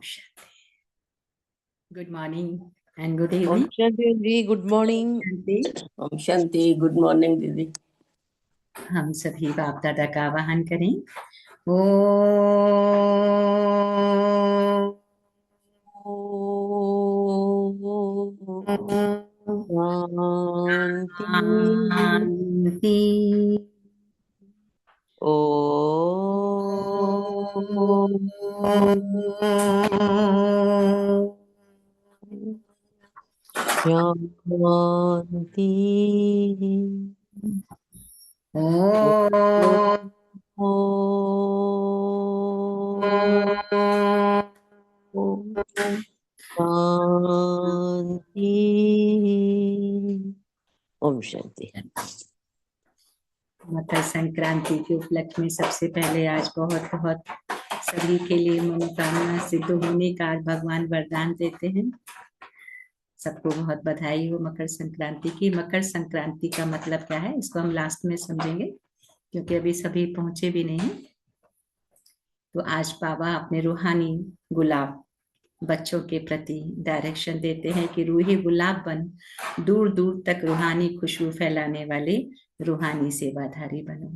Shanti. Good morning and good ओम evening. शांति जी, गुड मॉर्निंग। शांति। ओम शांति, गुड मॉर्निंग दीदी। हम सभी बाप दादा का आवाहन करें। ओ शांति। ओ शांति। शांति। ओम शांति। मकर संक्रांति के उपलक्ष्य में सबसे पहले आज बहुत बहुत सभी के लिए मनोकामना सिद्ध होने का आज भगवान वरदान देते हैं। सबको बहुत बधाई हो मकर संक्रांति की। मकर संक्रांति का मतलब क्या है इसको हम लास्ट में समझेंगे, क्योंकि अभी सभी पहुंचे भी नहीं। तो आज बाबा अपने रूहानी गुलाब बच्चों के प्रति डायरेक्शन देते हैं कि रूही गुलाब बन दूर दूर तक रूहानी खुशबू फैलाने वाले रूहानी सेवाधारी बनो।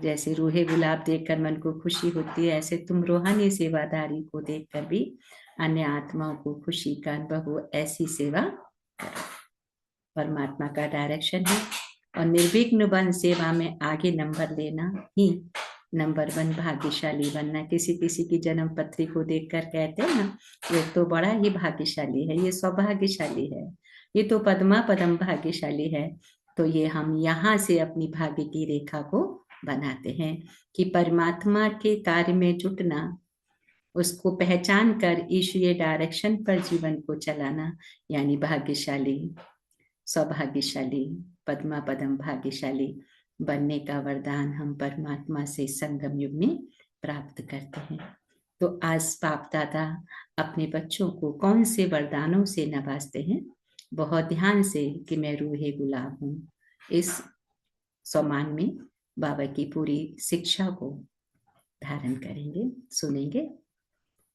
जैसे रूहे गुलाब देखकर मन को खुशी होती है, ऐसे तुम रूहानी सेवाधारी को देखकर भी अन्य आत्माओं को खुशी का अनुभव हो, ऐसी सेवा परमात्मा का डायरेक्शन है। और निर्विघ्न बन सेवा में आगे नंबर लेना ही नंबर 1 भाग्यशाली बनना। किसी किसी की जन्म पत्री को देखकर कहते हैं ना, ये तो बड़ा ही भाग्यशाली है, ये सौभाग्यशाली है, ये तो पद्मा पदम भाग्यशाली है। तो ये हम यहाँ से अपनी भाग्य की रेखा को बनाते हैं कि परमात्मा के कार्य में जुटना, उसको पहचान कर ईश्वरीय डायरेक्शन पर जीवन को चलाना, यानी भाग्यशाली, सौभाग्यशाली, पद्मा पदम भाग्यशाली बनने का वरदान हम परमात्मा से संगम युग में प्राप्त करते हैं। तो आज बाप दादा अपने बच्चों को कौन से वरदानों से नवाजते हैं, बहुत ध्यान से कि मैं रूहे गुलाब हूँ, इस सम्मान में बाबा की पूरी शिक्षा को धारण करेंगे, सुनेंगे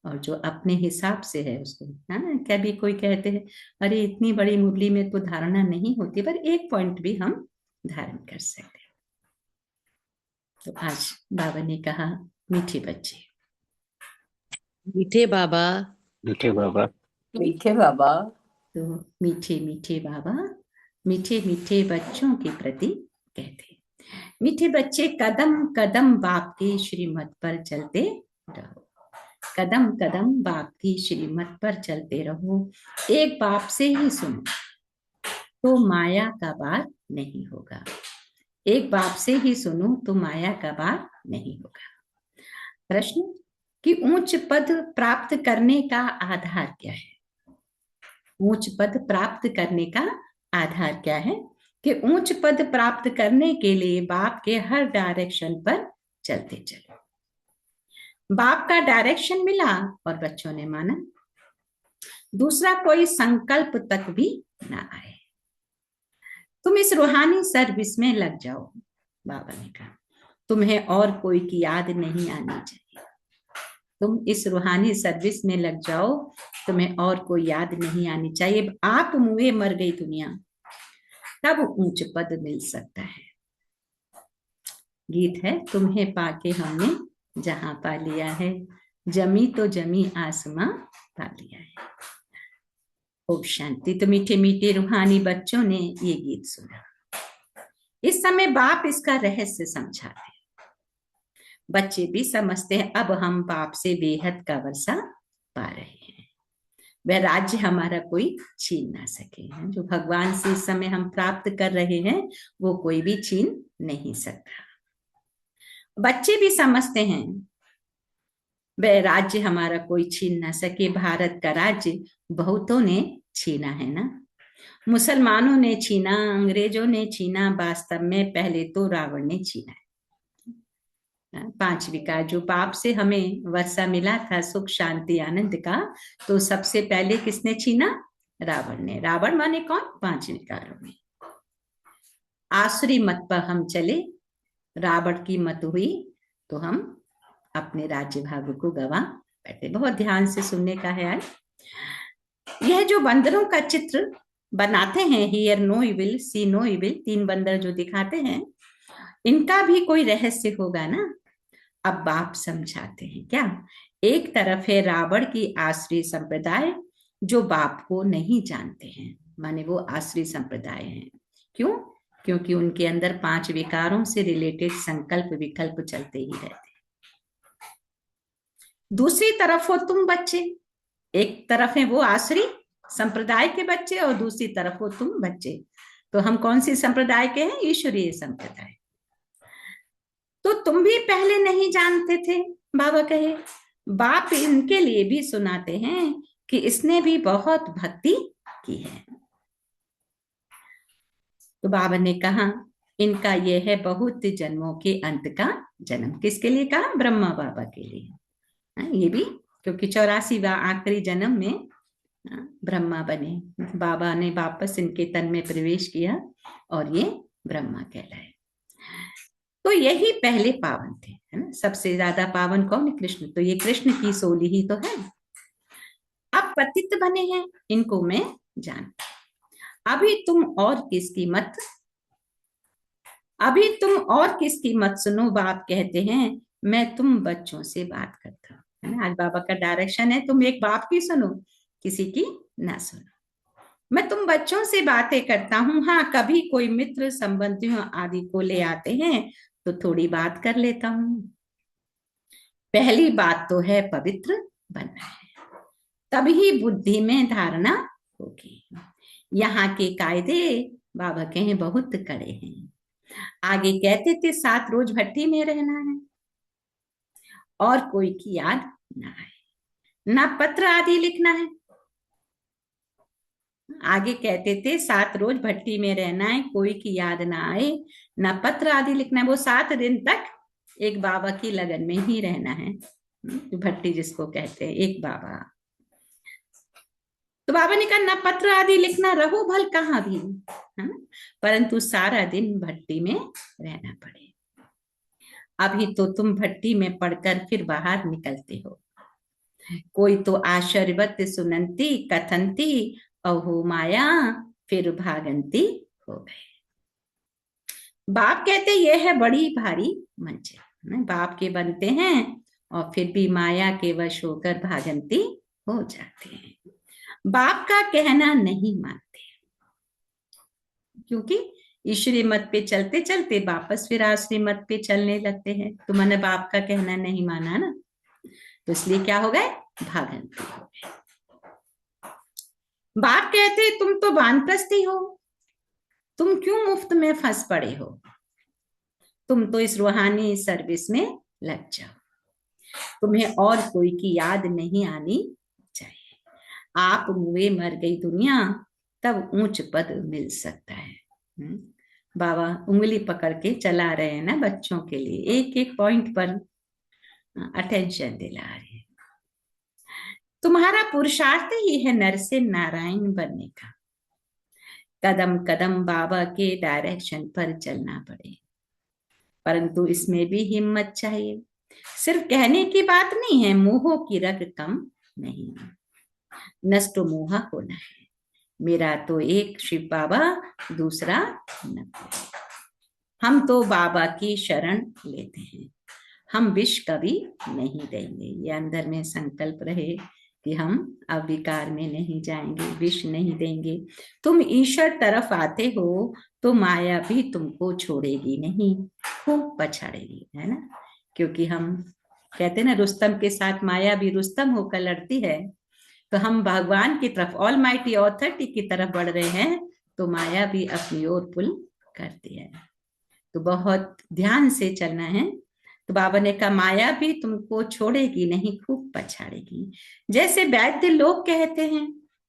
और जो अपने हिसाब से है उसको, है ना। कभी कोई कहते हैं अरे इतनी बड़ी मुरली में तो धारणा नहीं होती, पर एक पॉइंट भी हम धारण कर सकते हैं। तो आज बाबा ने कहा मीठे बच्चे, मीठे बाबा, मीठे बाबा, मीठे बाबा। तो मीठे मीठे बाबा मीठे मीठे बच्चों के प्रति कहते, मीठे बच्चे कदम कदम बाप के श्रीमत पर चलते रहो, कदम कदम बाप की श्रीमत पर चलते रहो। एक बाप से ही सुनो तो माया का बार नहीं होगा, एक बाप से ही सुनो तो माया का बार नहीं होगा। प्रश्न कि ऊंच पद प्राप्त करने का आधार क्या है? ऊंच पद प्राप्त करने का आधार क्या है? कि ऊंच पद प्राप्त करने के लिए बाप के हर डायरेक्शन पर चलते चलो। बाप का डायरेक्शन मिला और बच्चों ने माना, दूसरा कोई संकल्प तक भी ना आए। तुम इस रूहानी सर्विस में लग जाओ। बाबा ने कहा तुम्हें और कोई की याद नहीं आनी चाहिए, तुम इस रूहानी सर्विस में लग जाओ, तुम्हें और कोई याद नहीं आनी चाहिए। आप मुए मर गई दुनिया, तब ऊंच पद मिल सकता है। गीत है तुम्हें पाके हमने जहां पा लिया है, जमी तो जमी आसमां पा लिया है। ओम शांति। तो मीठे मीठे रूहानी बच्चों ने ये गीत सुना। इस समय बाप इसका रहस्य समझाते हैं, बच्चे भी समझते हैं अब हम बाप से बेहद का वर्षा पा रहे हैं, वह राज्य हमारा कोई छीन ना सके। जो भगवान से इस समय हम प्राप्त कर रहे हैं वो कोई भी छीन नहीं सकता। बच्चे भी समझते हैं वह राज्य हमारा कोई छीन ना सके। भारत का राज्य बहुतों ने छीना है ना, मुसलमानों ने छीना, अंग्रेजों ने छीना, वास्तव में पहले तो रावण ने छीना है। 5 विकार जो बाप से हमें वर्षा मिला था, सुख शांति आनंद का, तो सबसे पहले किसने छीना? रावण ने। रावण माने कौन? 5 विकारों में। आसुरी मत पर हम चले, रावण की मत हुई तो हम अपने राज्य भाग को गवा बैठे, बहुत ध्यान से सुनने का है आज। यह जो बंदरों का चित्र बनाते हैं, hear no evil, see no evil, 3 बंदर जो दिखाते हैं, इनका भी कोई रहस्य होगा ना। अब बाप समझाते हैं क्या। एक तरफ है रावण की आश्रय संप्रदाय, जो बाप को नहीं जानते हैं, माने वो आश्रय संप्रदाय हैं। क्यों? क्योंकि उनके अंदर 5 विकारों से रिलेटेड संकल्प विकल्प चलते ही रहते। दूसरी तरफ हो तुम बच्चे, एक तरफ है वो आश्रय संप्रदाय के बच्चे और दूसरी तरफ हो तुम बच्चे। तो हम कौन सी संप्रदाय के हैं? ईश्वरीय संप्रदाय। तो तुम भी पहले नहीं जानते थे, बाबा कहे। बाप इनके लिए भी सुनाते हैं कि इसने भी बहुत भक्ति की है। तो बाबा ने कहा इनका यह है बहुत जन्मों के अंत का जन्म। किसके लिए कहा? ब्रह्मा बाबा के लिए। ये भी क्योंकि 84वां आखिरी जन्म में ब्रह्मा बने, बाबा ने वापस इनके तन में प्रवेश किया और ये ब्रह्मा कहलाए। तो यही पहले पावन थे, है ना। सबसे ज्यादा पावन कौन है? कृष्ण। तो ये कृष्ण की सोली ही तो है। अब पतित बने हैं, इनको मैं जानता। अभी तुम और किसकी मत सुनो। बाप कहते हैं मैं तुम बच्चों से बात करता हूँ, है ना। आज बाबा का डायरेक्शन है, तुम एक बाप की सुनो, किसी की ना सुनो। मैं तुम बच्चों से बातें करता हूँ। हाँ, कभी कोई मित्र संबंधियों आदि को ले आते हैं तो थोड़ी बात कर लेता हूँ। पहली बात तो है पवित्र बनना है, तभी बुद्धि में धारणा होगी। यहाँ के कायदे बाबा कहे बहुत कड़े हैं। आगे कहते थे 7 रोज भट्टी में रहना है और कोई की याद ना आए, ना पत्र आदि लिखना है। आगे कहते थे 7 रोज भट्टी में रहना है, कोई की याद ना आए, ना पत्र आदि लिखना है। वो 7 दिन तक एक बाबा की लगन में ही रहना है, भट्टी जिसको कहते हैं, एक बाबा। तो बाबा ने कहा ना पत्र आदि लिखना, रहो भल कहाँ भी, है ना, परंतु सारा दिन भट्टी में रहना पड़े। अभी तो तुम भट्टी में पढ़कर फिर बाहर निकलते हो। कोई तो आश्चर्यवत सुनंती कथंती अहो माया, फिर भागंती हो गए। बाप कहते यह है बड़ी भारी मंजिल। बाप के बनते हैं और फिर भी माया के वश होकर भागंती हो जाते हैं। बाप का कहना नहीं मानते, क्योंकि ईश्वरी मत पे चलते चलते वापस फिर आश्री मत पे चलने लगते हैं। तो मैंने बाप का कहना नहीं माना ना, तो इसलिए क्या हो गए? भागंती हो गए। बाप कहते तुम तो वानप्रस्थी हो, तुम क्यों मुफ्त में फंस पड़े हो, तुम तो इस रूहानी सर्विस में लग जाओ, तुम्हें और कोई की याद नहीं आनी चाहिए। आप मुए मर गई दुनिया, तब ऊंच पद मिल सकता है। बाबा उंगली पकड़ के चला रहे हैं ना बच्चों के लिए, एक एक पॉइंट पर अटेंशन दिला रहे हैं। तुम्हारा पुरुषार्थ ही है नर से नारायण बनने का। कदम कदम बाबा के डायरेक्शन पर चलना पड़े, परंतु इसमें भी हिम्मत चाहिए। सिर्फ कहने की बात नहीं है, मोह की रग कम नहीं, नष्ट मोह होना है। मेरा तो एक शिव बाबा, दूसरा न। हम तो बाबा की शरण लेते हैं, हम विष कभी नहीं देंगे। ये अंदर में संकल्प रहे कि हम अब विकार में नहीं जाएंगे, विष नहीं देंगे। तुम ईश्वर तरफ आते हो तो माया भी तुमको छोड़ेगी नहीं, खूब पछाड़ेगी, है ना। क्योंकि हम कहते ना रुस्तम के साथ माया भी रुस्तम होकर लड़ती है, तो हम भगवान की तरफ, ऑल माइटी ऑथोरिटी की तरफ बढ़ रहे हैं, तो माया भी अपनी ओर पुल करती है। तो बहुत ध्यान से चलना है। तो बाबा ने कहा माया भी तुमको छोड़ेगी नहीं, खूब पछाड़ेगी। जैसे वैद्य लोग कहते हैं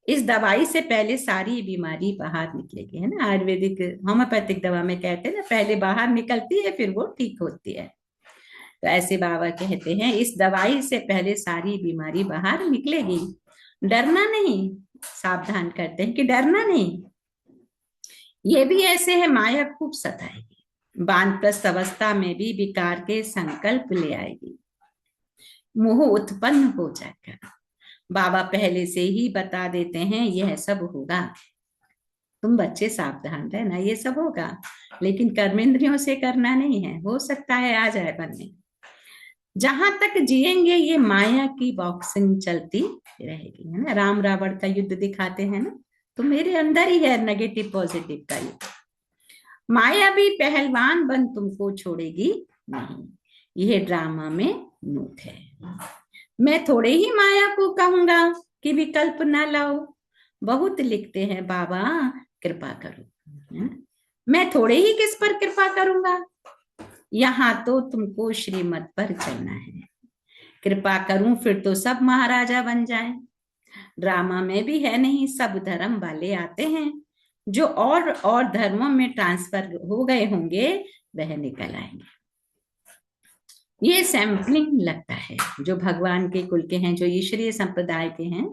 इस दवाई से पहले सारी बीमारी बाहर निकलेगी, है ना। आयुर्वेदिक होम्योपैथिक दवा में कहते हैं ना, पहले बाहर निकलती है फिर वो ठीक होती है। तो ऐसे बाबा कहते हैं इस दवाई से पहले सारी बीमारी बाहर निकलेगी, डरना नहीं। सावधान करते हैं कि डरना नहीं। ये भी ऐसे है, माया खूब सताएगी, वानप्रस्थ अवस्था में भी विकार के संकल्प ले आएगी। मोह उत्पन्न हो जाएगा। बाबा पहले से ही बता देते हैं यह सब होगा, तुम बच्चे सावधान रहना, ये सब होगा, लेकिन कर्मेंद्रियों से करना नहीं है। हो सकता है आ जाए बनने। जहां तक जिएंगे ये माया की बॉक्सिंग चलती रहेगी, है ना। राम रावण का युद्ध दिखाते हैं ना, तो मेरे अंदर ही है नेगेटिव पॉजिटिव का युद्ध। माया भी पहलवान बन तुमको छोड़ेगी नहीं, यह ड्रामा में नोट है। मैं थोड़े ही माया को कहूंगा कि विकल्प ना लाओ, बहुत लिखते हैं बाबा कृपा करो। मैं थोड़े ही किस पर कृपा करूंगा, यहाँ तो तुमको श्रीमत पर चलना है। कृपा करूं फिर तो सब महाराजा बन जाएं। ड्रामा में भी है नहीं, सब धर्म वाले आते हैं, जो और धर्मों में ट्रांसफर हो गए होंगे वह निकल आएंगे। ये सैंपलिंग लगता है, जो भगवान के कुल के हैं, जो ईश्वरीय संप्रदाय के हैं,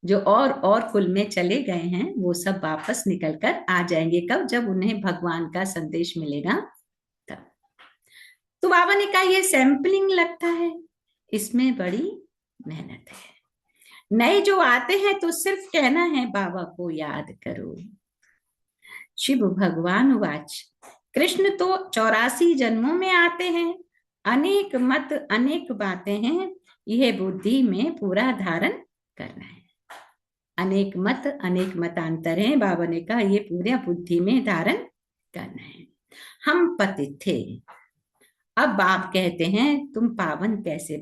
जो और कुल में चले गए हैं, वो सब वापस निकल कर आ जाएंगे। कब? जब उन्हें भगवान का संदेश मिलेगा तब। तो बाबा ने कहा ये सैंपलिंग लगता है, इसमें बड़ी मेहनत है। नए जो आते हैं तो सिर्फ कहना है बाबा को याद करो। शिव भगवान वाच, कृष्ण तो 84 जन्मों में आते हैं, अनेक मत अनेक बातें हैं, यह बुद्धि में पूरा धारण करना है। अनेक मतांतर हैं, बाबा ने कहा ये पूरा बुद्धि में धारण करना है। हम पतित थे, अब बाप कहते हैं तुम पावन कैसे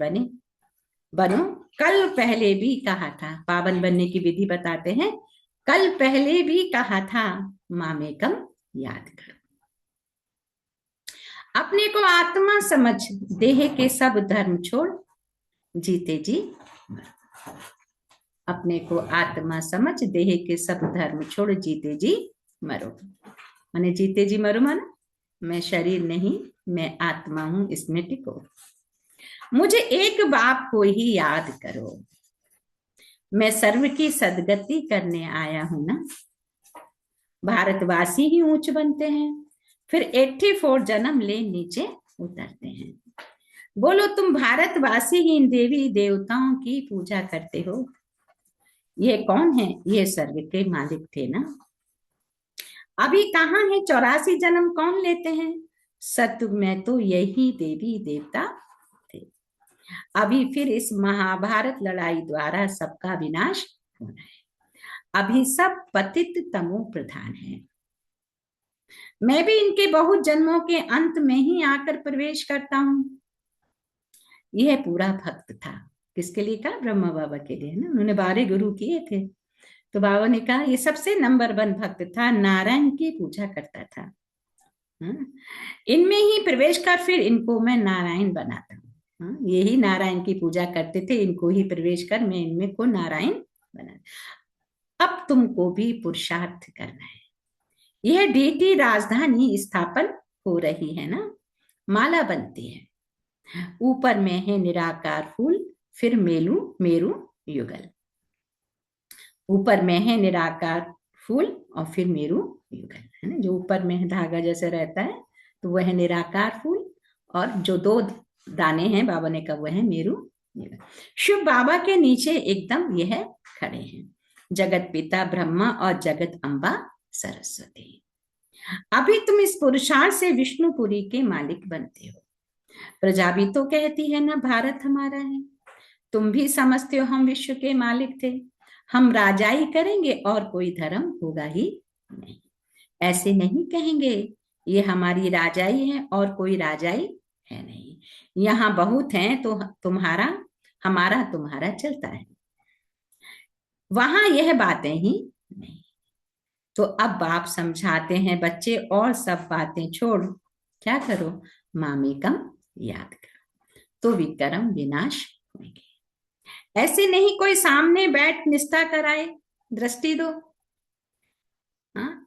बनो। कल पहले भी कहा था, पावन बनने की विधि बताते हैं, कल पहले भी कहा था मामेकम याद करो। अपने को आत्मा समझ देह के सब धर्म छोड़ जीते जी मरो। अपने को आत्मा समझ देह के सब धर्म छोड़ जीते जी मरो। माने जीते जी मरो माना मैं शरीर नहीं, मैं आत्मा हूं, इसमें टिको। मुझे एक बाप को ही याद करो, मैं सर्व की सदगति करने आया हूं ना। भारतवासी ही ऊंच बनते हैं, फिर 84 जन्म ले नीचे उतरते हैं। बोलो तुम भारतवासी ही इन देवी देवताओं की पूजा करते हो, ये कौन है? ये सर्व के मालिक थे ना। अभी कहाँ है 84 जन्म कौन लेते हैं? सतयुग में तो यही देवी देवता थे। अभी फिर इस महाभारत लड़ाई द्वारा सबका विनाश होना है। अभी सब पतित तमो प्रधान है। मैं भी इनके बहुत जन्मों के अंत में ही आकर प्रवेश करता हूं। यह पूरा भक्त था, किसके लिए कहा? ब्रह्मा बाबा के लिए ना। उन्होंने 12 गुरु किए थे, तो बाबा ने कहा ये सबसे नंबर 1 भक्त था, नारायण की पूजा करता था। इनमें ही प्रवेश कर फिर इनको मैं नारायण बनाता हूँ। यही नारायण की पूजा करते थे, इनको ही प्रवेश कर मैं इनमें को नारायण बना। अब तुमको भी पुरुषार्थ करना है। यह डीटी राजधानी स्थापन हो रही है ना, माला बनती है। ऊपर में है निराकार फूल, फिर मेरू युगल। ऊपर में है निराकार फूल और फिर मेरू युगल, है ना। जो ऊपर में धागा जैसे रहता है तो वह है निराकार फूल, और जो 2 दाने हैं बाबा ने कहा वह है मेरू युगल। शिव बाबा के नीचे एकदम यह खड़े हैं, जगत पिता ब्रह्मा और जगत अम्बा सरस्वती। अभी तुम इस पुरुषार्थ से विष्णुपुरी के मालिक बनते हो। प्रजा भी तो कहती है ना भारत हमारा है। तुम भी समझते हो हम विश्व के मालिक थे, हम राजाई करेंगे और कोई धर्म होगा ही नहीं। ऐसे नहीं कहेंगे ये हमारी राजाई है और कोई राजाई है नहीं। यहाँ बहुत हैं तो तुम्हारा हमारा तुम्हारा चलता है, वहां यह बातें ही नहीं। तो अब बाप समझाते हैं बच्चे और सब बातें छोड़ क्या करो, मामेकम याद करो, तो विक्रम विनाश होंगे। ऐसे नहीं कोई सामने बैठ निष्ठा कराए दृष्टि दो।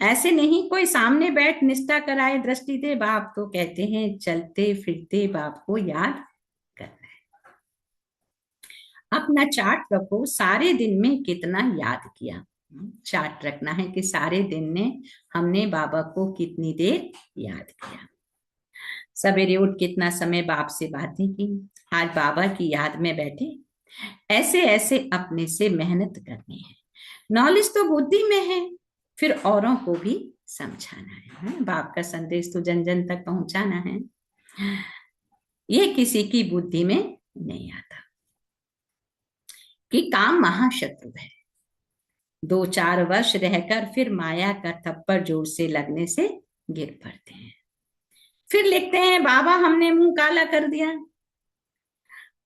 ऐसे नहीं कोई सामने बैठ निष्ठा कराए दृष्टि दे। बाप तो कहते हैं चलते फिरते बाप को याद करना है। अपना चार्ट रखो, सारे दिन में कितना याद किया। चार्ट रखना है कि सारे दिन में हमने बाबा को कितनी देर याद किया। सवेरे उठ कितना समय बाप से बातें की, आज बाबा की याद में बैठे, ऐसे ऐसे अपने से मेहनत करनी है। नॉलेज तो बुद्धि में है, फिर औरों को भी समझाना है। बाप का संदेश तो जन जन तक पहुंचाना है। ये किसी की बुद्धि में नहीं आता कि काम महाशत्रु है। 2-4 वर्ष रहकर फिर माया का थप्पड़ जोर से लगने से गिर पड़ते हैं। फिर लिखते हैं बाबा हमने मुंह काला कर दिया।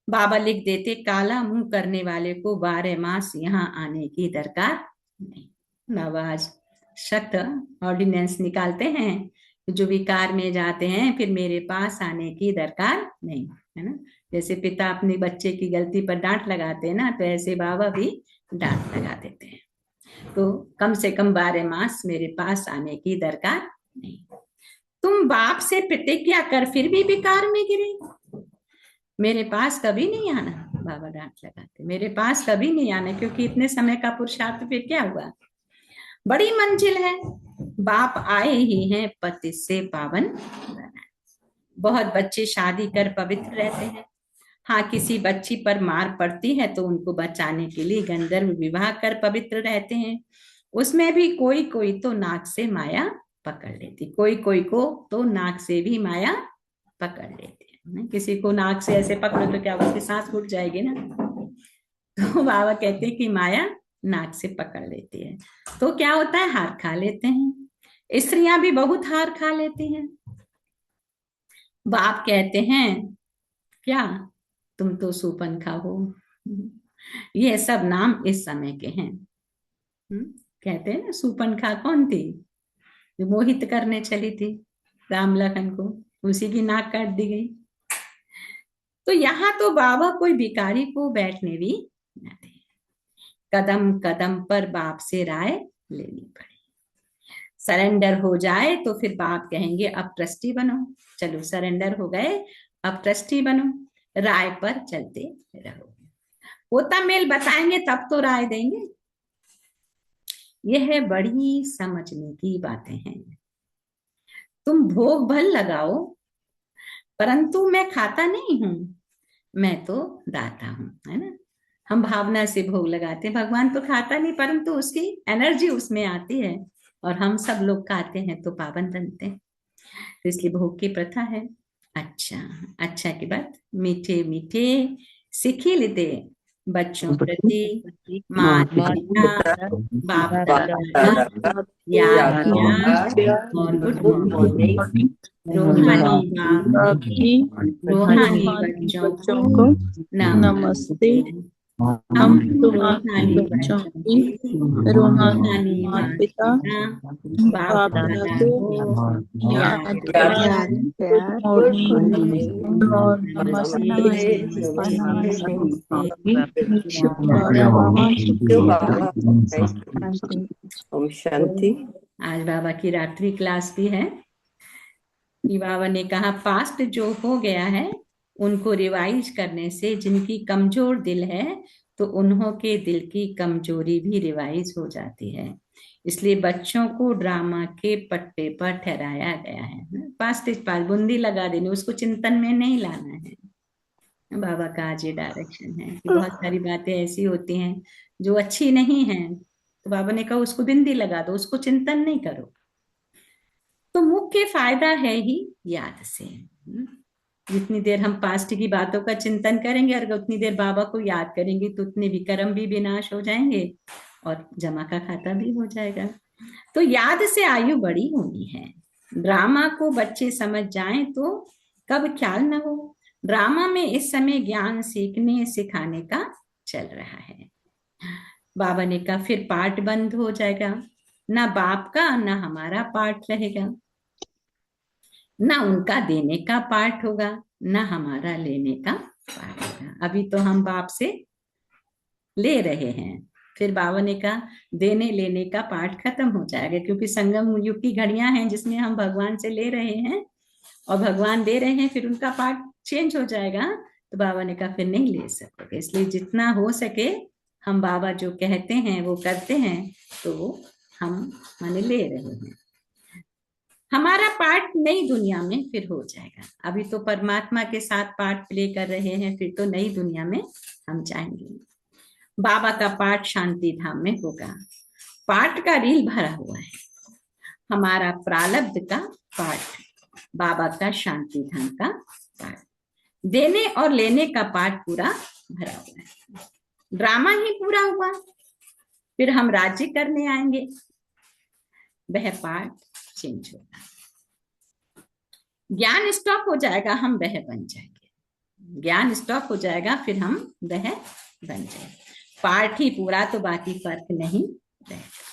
बाबा लिख देते काला मुंह करने वाले को 12 मास यहाँ आने की दरकार नहीं। बाबा आज सख्त ऑर्डिनेंस निकालते हैं, जो विकार में जाते हैं फिर मेरे पास आने की दरकार नहीं, है ना। जैसे पिता अपने बच्चे की गलती पर डांट लगाते हैं ना, तो ऐसे बाबा भी डांट लगा देते हैं। तो कम से कम 12 मास मेरे पास आने की दरकार नहीं। तुम बाप से प्रतिज्ञा कर फिर भी विकार में गिरे, मेरे पास कभी नहीं आना। बाबा डांट लगाते, मेरे पास कभी नहीं आना, क्योंकि इतने समय का पुरुषार्थ फिर क्या हुआ। बड़ी मंजिल है, बाप आए ही हैं पति से पावन बनाए। बहुत बच्चे शादी कर पवित्र रहते हैं। हाँ, किसी बच्ची पर मार पड़ती है तो उनको बचाने के लिए गंधर्व विवाह कर पवित्र रहते हैं। उसमें भी कोई कोई तो नाक से माया पकड़ लेती, कोई कोई को तो नाक से भी माया पकड़ लेती है। किसी को नाक से ऐसे पकड़ो तो क्या उसकी सांस फूट जाएगी ना। तो बाबा कहते हैं कि माया नाक से पकड़ लेती है। तो क्या होता है, हार खा लेते हैं। स्त्रियां भी बहुत हार खा लेती हैं। बाप कहते हैं क्या तुम तो सूपनखा हो। ये सब नाम इस समय के हैं। कहते हैं ना, सूपनखा कौन थी, जो मोहित करने चली थी राम लखन को, उसी की नाक काट दी गई। तो यहाँ तो बाबा कोई भिखारी को बैठने भी न दे। कदम कदम पर बाप से राय लेनी पड़े। सरेंडर हो जाए तो फिर बाप कहेंगे अब ट्रस्टी बनो। चलो सरेंडर हो गए, अब ट्रस्टी बनो, राय पर चलते रहो। होता मेल बताएंगे तब तो राय देंगे। यह बड़ी समझने की बातें हैं। तुम भोग भल लगाओ, परंतु मैं खाता नहीं हूं, मैं तो दाता हूं, है ना। हम भावना से भोग लगाते हैं, भगवान तो खाता नहीं, परंतु उसकी एनर्जी उसमें आती है और हम सब लोग खाते हैं तो पावन बनते हैं। तो इसलिए भोग की प्रथा है। अच्छा अच्छा की बात, मीठे मीठे सिखिल दे बच्चों प्रति माता पिता बाप दादा याद प्यार और गुड मॉर्निंग। रूहानी बाप की रूहानी बच्चों को नमस्ते। हम रूहानी बच्चों की रूहानी माता पिता बाप दादा को याद प्यार और ओम शांति। आज बाबा की रात्रि क्लास भी है। कि बाबा ने कहा पास्ट जो हो गया है उनको रिवाइज करने से जिनकी कमजोर दिल है तो उन्हों के दिल की कमजोरी भी रिवाइज हो जाती है। इसलिए बच्चों को ड्रामा के पट्टे पर ठहराया गया है। पास्ट इज पास्ट, बूंदी लगा देनी, उसको चिंतन में नहीं लाना है। बाबा का आज ये डायरेक्शन है कि बहुत सारी बातें ऐसी होती हैं जो अच्छी नहीं है, तो बाबा ने कहा उसको बिंदी लगा दो, उसको चिंतन नहीं करो। तो मुख्य फायदा है ही याद से। जितनी देर हम पास्ट की बातों का चिंतन करेंगे और उतनी देर बाबा को याद करेंगे तो उतने विक्रम भी विनाश हो जाएंगे और जमा का खाता भी हो जाएगा। तो याद से आयु बड़ी होनी है। ड्रामा को बच्चे समझ जाएं तो कब ख्याल न हो। ड्रामा में इस समय ज्ञान सीखने सिखाने का चल रहा है। बाबा ने कहा फिर पाठ बंद हो जाएगा, ना बाप का ना हमारा पाठ रहेगा, ना उनका देने का पाठ होगा ना हमारा लेने का पाठ होगा। अभी तो हम बाप से ले रहे हैं, फिर बाबा ने कहा देने लेने का पाठ खत्म हो जाएगा, क्योंकि संगम युग की घड़ियां हैं जिसमें हम भगवान से ले रहे हैं और भगवान दे रहे हैं, फिर उनका पाठ चेंज हो जाएगा। तो बाबा ने कहा फिर नहीं ले सकोगे, इसलिए जितना हो सके हम बाबा जो कहते हैं वो करते हैं, तो हम माने ले रहे हैं। हमारा पार्ट नई दुनिया में फिर हो जाएगा। अभी तो परमात्मा के साथ पार्ट प्ले कर रहे हैं, फिर तो नई दुनिया में हम जाएंगे। बाबा का पार्ट शांति धाम में होगा। पार्ट का रील भरा हुआ है। हमारा प्रारब्ध का पार्ट, बाबा का शांति धाम का पार्ट, देने और लेने का पार्ट पूरा भरा हुआ है। ड्रामा ही पूरा हुआ, फिर हम राज्य करने आएंगे, वह पार्ट चेंज होगा। ज्ञान स्टॉप हो जाएगा, हम वह बन जाएंगे। ज्ञान स्टॉप हो जाएगा, फिर हम वह बन जाएंगे। पार्ट ही पूरा, तो बाकी फर्क नहीं रहेगा।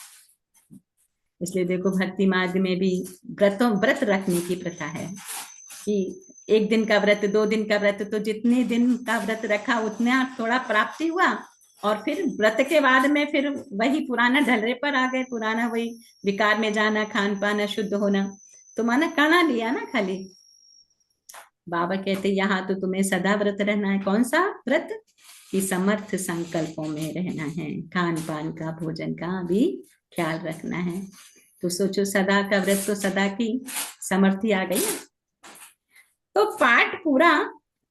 इसलिए देखो भक्ति मार्ग में भी व्रत रखने की प्रथा है कि 1 दिन का व्रत, 2 दिन का व्रत, तो जितने दिन का व्रत रखा उतना थोड़ा प्राप्ति हुआ, और फिर व्रत के बाद में फिर वही पुराना ढलरे पर आ गए। पुराना वही विकार में जाना, खान पान अशुद्ध होना, तो माना करना लिया ना खाली। बाबा कहते यहाँ तो तुम्हें सदा व्रत रहना है। कौन सा व्रत? कि समर्थ संकल्पों में रहना है, खान पान का, भोजन का भी ख्याल रखना है। तो सोचो, सदा का व्रत, तो सदा की समर्थी आ गई। तो पाठ पूरा,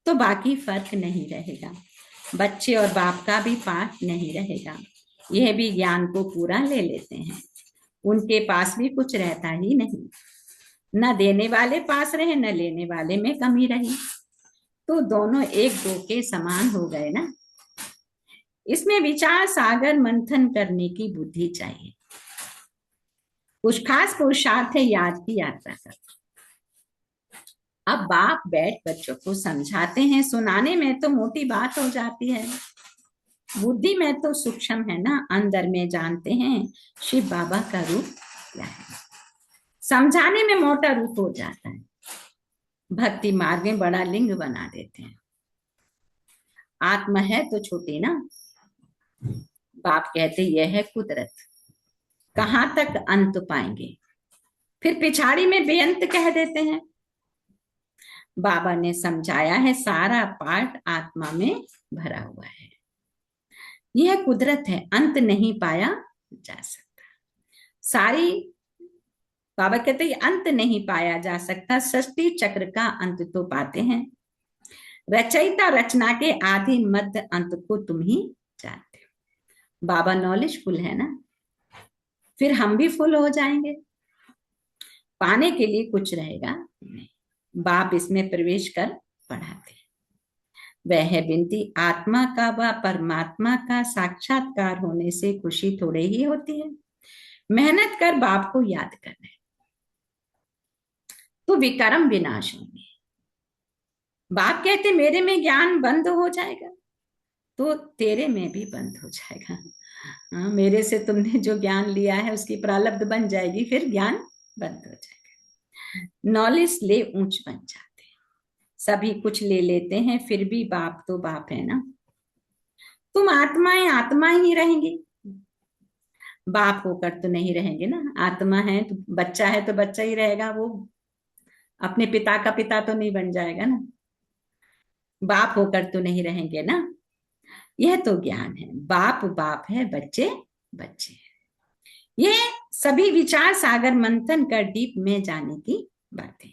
तो बाकी फर्क नहीं रहेगा। बच्चे और बाप का भी पाठ नहीं रहेगा। यह भी ज्ञान को पूरा ले लेते हैं, उनके पास भी कुछ रहता ही नहीं। न देने वाले पास रहे, न लेने वाले में कमी रही, तो दोनों एक दो के समान हो गए ना। इसमें विचार सागर मंथन करने की बुद्धि चाहिए। कुछ खास पुरुषार्थ है याद की यात्रा का। अब बाप बैठ बच्चों को समझाते हैं। सुनाने में तो मोटी बात हो जाती है, बुद्धि में तो सूक्ष्म है ना। अंदर में जानते हैं शिव बाबा का रूप क्या है, समझाने में मोटा रूप हो जाता है। भक्ति मार्ग में बड़ा लिंग बना देते हैं। आत्मा है तो छोटी ना। बाप कहते यह है कुदरत, कहां तक अंत पाएंगे। फिर पिछाड़ी में बेअंत कह देते हैं। बाबा ने समझाया है सारा पाठ आत्मा में भरा हुआ है। यह कुदरत है, अंत नहीं पाया जा सकता। सारी, बाबा कहते हैं अंत नहीं पाया जा सकता। सृष्टि चक्र का अंत तो पाते हैं। रचयिता रचना के आदि मध्य अंत को तुम ही जानते हो। बाबा नॉलेजफुल है ना, फिर हम भी फुल हो जाएंगे। पाने के लिए कुछ रहेगा नहीं। बाप इसमें प्रवेश कर पढ़ाते। वह है विनती, आत्मा का व परमात्मा का साक्षात्कार होने से खुशी थोड़े ही होती है। मेहनत कर बाप को याद करना है, तो विकर्म विनाश होंगे। बाप कहते मेरे में ज्ञान बंद हो जाएगा, तो तेरे में भी बंद हो जाएगा। मेरे से तुमने जो ज्ञान लिया है उसकी प्रारब्ध बन जाएगी, फिर ज्ञान बंद हो जाएगा। नॉलेज ले ऊंच बन जाते हैं। सभी कुछ ले लेते हैं, फिर भी बाप तो बाप है ना। तुम आत्माएं आत्मा ही रहेंगी, बाप होकर तो नहीं रहेंगे ना। आत्मा है तो बच्चा है तो बच्चा ही रहेगा, वो अपने पिता का पिता तो नहीं बन जाएगा ना। बाप होकर तो नहीं रहेंगे ना। यह तो ज्ञान है, बाप बाप है, बच्चे बच्चे हैं। ये सभी विचार सागर मंथन कर डीप में जाने की बातें।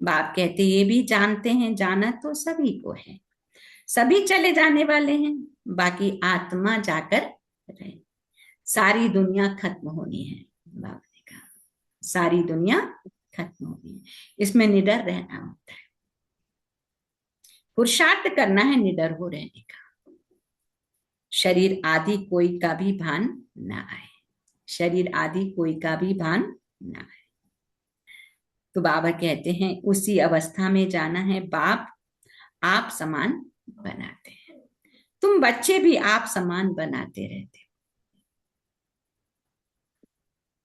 बाप कहते ये भी जानते हैं, जाना तो सभी को है। सभी चले जाने वाले हैं, बाकी आत्मा जाकर रहे। सारी दुनिया खत्म होनी है, बाप ने कहा सारी दुनिया खत्म होनी है। इसमें निडर रहना होता है, पुरुषार्थ करना है निडर हो रहने का। शरीर आदि कोई का भी भान ना आए, शरीर आदि कोई का भी भान ना आए। तो बाबा कहते हैं उसी अवस्था में जाना है। बाप आप समान बनाते हैं, तुम बच्चे भी आप समान बनाते रहते हो।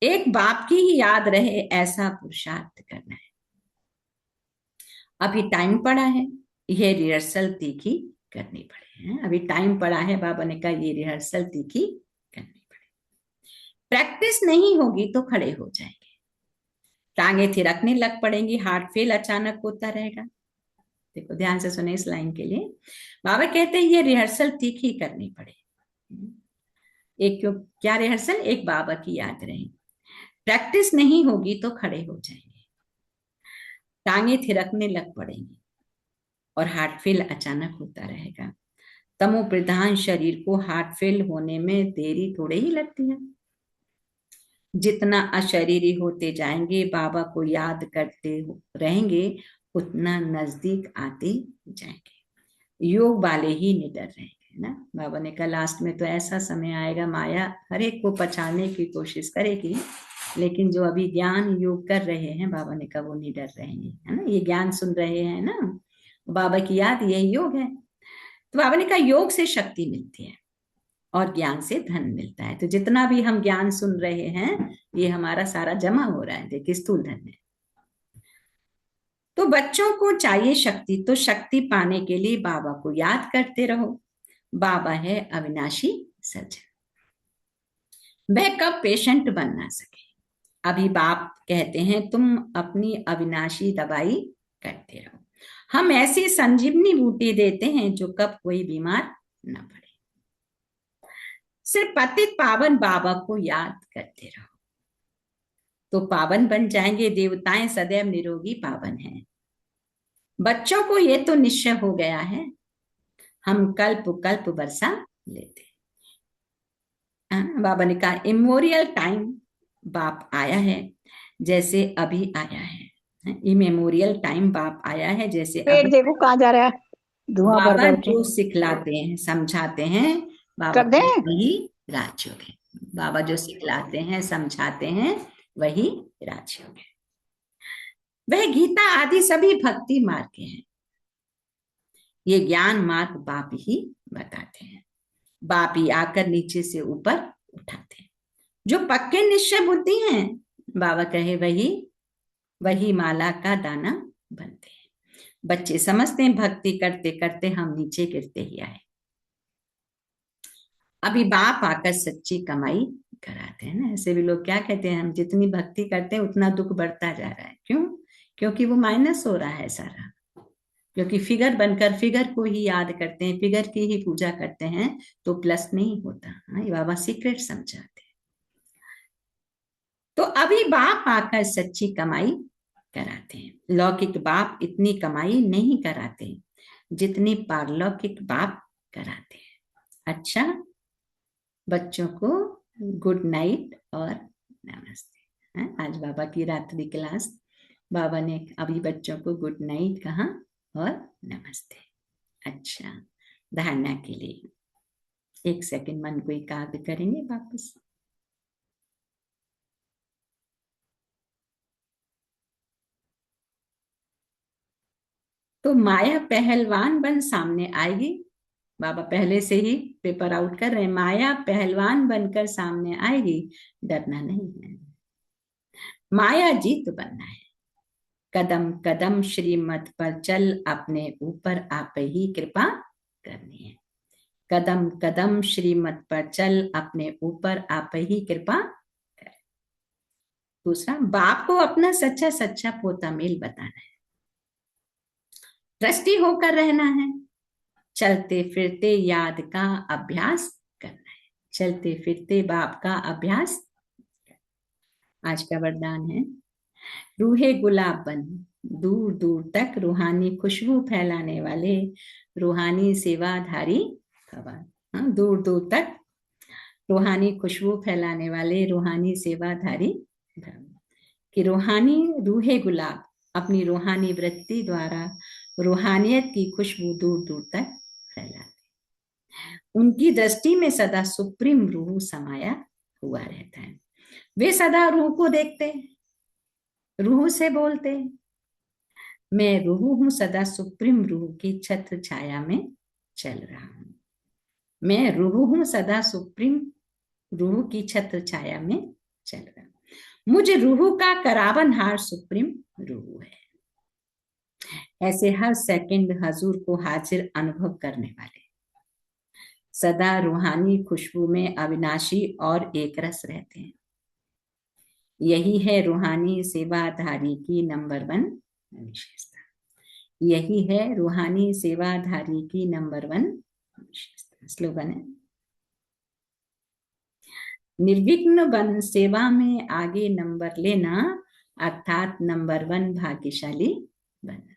एक बाप की ही याद रहे ऐसा पुरुषार्थ करना है। अभी टाइम पड़ा है, यह रिहर्सल तीखी करनी पड़े हैं। अभी टाइम पड़ा है, बाबा ने कहा ये रिहर्सल तीखी करनी पड़े। प्रैक्टिस नहीं होगी तो खड़े हो जाएंगे, टांगे थिरकने लग पड़ेंगी, हार्ट फेल अचानक होता रहेगा। देखो ध्यान से सुने इस लाइन के लिए। बाबा कहते हैं ये रिहर्सल तीखी करनी पड़े। एक क्यों, क्या रिहर्सल? एक बाबा की याद रहे। प्रैक्टिस नहीं होगी तो खड़े हो जाएंगे। टांगे थिरकने लग पड़ेंगी और हार्ट फेल अचानक होता रहेगा। तमो प्रधान शरीर को हार्ट फेल होने में देरी थोड़े ही लगती है। जितना अशरीरी होते जाएंगे, बाबा को याद करते रहेंगे, उतना नजदीक आते जाएंगे। योग वाले ही निडर रहेंगे ना। बाबा ने कहा लास्ट में तो ऐसा समय आएगा, माया हर एक को पछाड़ने की कोशिश करेगी, लेकिन जो अभी ज्ञान योग कर रहे हैं, बाबा ने कहा वो निडर रहेंगे, है ना। ये ज्ञान सुन रहे हैं ना, बाबा की याद, यही योग है। तो बाबा ने कहा योग से शक्ति मिलती है और ज्ञान से धन मिलता है। तो जितना भी हम ज्ञान सुन रहे हैं, ये हमारा सारा जमा हो रहा है, देखिए स्थूल धन है। तो बच्चों को चाहिए शक्ति, तो शक्ति पाने के लिए बाबा को याद करते रहो। बाबा है अविनाशी सर्जन, वह कब पेशेंट बन ना सके। अभी बाप कहते हैं तुम अपनी अविनाशी दवाई करते रहो। हम ऐसी संजीवनी बूटी देते हैं जो कब कोई बीमार न पड़े। सिर्फ पतित पावन बाबा को याद करते रहो तो पावन बन जाएंगे। देवताएं सदैव निरोगी पावन हैं। बच्चों को ये तो निश्चय हो गया है, हम कल्प कल्प वर्षा लेते। बाबा ने कहा इमोरियल टाइम बाप आया है जैसे अभी आया है। इमेमोरियल टाइम बाप आया है जैसे पेट अभी। देखो कहाँ जा रहा है, धुआं भर बाबा भर के। जो सिखलाते हैं, समझाते हैं, बाबा कर दें? वही राजयोग है। बाबा जो सिखलाते हैं, समझाते हैं, वही राजयोग है। वह गीता आदि सभी भक्ति मार्ग के हैं। ये ज्ञान मार्ग बाप ही बताते हैं। बाप ही आकर नीचे से ऊपर उठाते हैं। जो पक्के निश्चय बुद्धि हैं, बाबा कहे वही माला का दाना बनते हैं। बच्चे समझते हैं भक्ति करते करते हम नीचे गिरते ही आए। अभी बाप आकर सच्ची कमाई कराते हैं ना। ऐसे भी लोग क्या कहते हैं, हम जितनी भक्ति करते हैं उतना दुख बढ़ता जा रहा है। क्यों? क्योंकि वो माइनस हो रहा है सारा। क्योंकि फिगर बनकर फिगर को ही याद करते हैं, फिगर की ही पूजा करते हैं, तो प्लस नहीं होता। ये बाबा सीक्रेट समझाते हैं। तो अभी बाप आकर सच्ची कमाई कराते हैं। लौकिक बाप इतनी कमाई नहीं कराते जितनी पारलौकिक बाप कराते हैं। अच्छा, बच्चों को गुड नाइट और नमस्ते। आज बाबा की रात्रि क्लास, बाबा ने अभी बच्चों को गुड नाइट कहा और नमस्ते। अच्छा, धारणा के लिए 1 सेकंड मन को एकाग्र करेंगे वापस। तो माया पहलवान बन सामने आएगी। बाबा पहले से ही पेपर आउट कर रहे हैं। माया पहलवान बनकर सामने आएगी, डरना नहीं है। माया जीत बनना है। कदम कदम श्रीमत पर चल, अपने ऊपर आप ही कृपा करनी है। कदम कदम श्रीमत पर चल, अपने ऊपर आप ही कृपा कर। दूसरा, बाप को अपना सच्चा सच्चा पोता मेल बताना है। ट्रस्टी होकर रहना है। चलते फिरते याद का अभ्यास करना है। चलते फिरते बाप का अभ्यास। आज का वरदान है रूहे गुलाब बन, दूर दूर तक रूहानी खुशबू फैलाने वाले रूहानी सेवाधारी भवन। दूर दूर तक रूहानी खुशबू फैलाने वाले रूहानी सेवाधारी भवन। कि रूहानी रूहे गुलाब अपनी रूहानी वृत्ति द्वारा रूहानियत की खुशबू दूर दूर तक फैलाते। उनकी दृष्टि में सदा सुप्रीम रूह समाया हुआ रहता है। वे सदा रूह को देखते, रूह से बोलते। मैं रूह हूं, सदा सुप्रीम रूह की छत्र छाया में चल रहा हूं। मैं रूह हूं, सदा सुप्रीम रूह की छत्र छाया में चल रहा हूं। मुझे रूह का करावनहार सुप्रीम रूह है। ऐसे हर सेकंड हजूर को हाजिर अनुभव करने वाले, सदा रूहानी खुशबू में अविनाशी और एक रस रहते हैं। यही है रूहानी सेवाधारी की नंबर 1 विशेषता। यही है रूहानी सेवाधारी की नंबर 1 विशेषता। स्लोगन है निर्विघ्न बन सेवा में आगे नंबर लेना, अर्थात नंबर 1 भाग्यशाली बनना।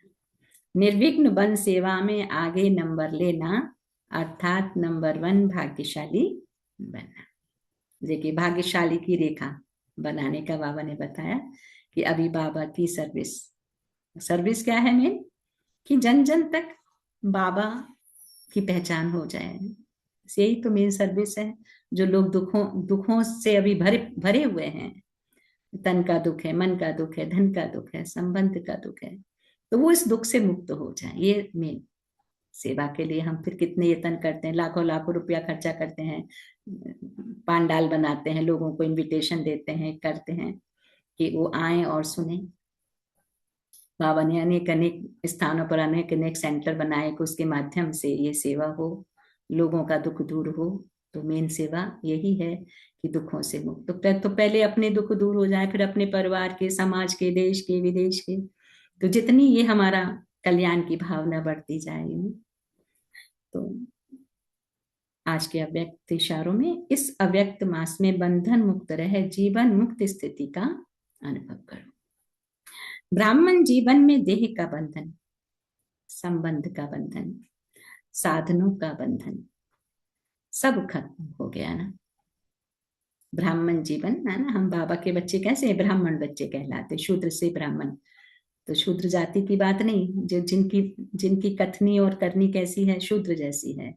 निर्विघ्न बन सेवा में आगे नंबर लेना, अर्थात नंबर 1 भाग्यशाली बनना। देखिए भाग्यशाली की रेखा बनाने का बाबा ने बताया कि अभी बाबा की सर्विस क्या है मेन, कि जन जन तक बाबा की पहचान हो जाए। यही तो मेन सर्विस है। जो लोग दुखों से अभी भरे हुए हैं, तन का दुख है, मन का दुख है, धन का दुख है, संबंध का दुख है, तो वो इस दुख से मुक्त हो जाए। ये मेन सेवा के लिए हम फिर कितने यत्न करते हैं, लाखों लाखों रुपया खर्चा करते हैं, पांडाल बनाते हैं, लोगों को इनविटेशन देते हैं, करते हैं कि वो आए और सुने। बाबा ने अनेक अनेक स्थानों पर अनेक अनेक सेंटर बनाए कि उसके माध्यम से ये सेवा हो, लोगों का दुख दूर हो। तो मेन सेवा यही है कि दुखों से मुक्त। तो पहले अपने दुख दूर हो जाए, फिर अपने परिवार के, समाज के, देश के, विदेश के। तो जितनी ये हमारा कल्याण की भावना बढ़ती जाएगी। तो आज के अव्यक्त इशारों में, इस अव्यक्त मास में बंधन मुक्त रहे जीवन मुक्त स्थिति का अनुभव करो। ब्राह्मण जीवन में देह का बंधन, संबंध का बंधन, साधनों का बंधन सब खत्म हो गया ना। ब्राह्मण जीवन है ना, हम बाबा के बच्चे कैसे ब्राह्मण बच्चे कहलाते, शूद्र से ब्राह्मण। तो शूद्र जाति की बात नहीं, जो जिनकी कथनी और करनी कैसी है, शूद्र जैसी है,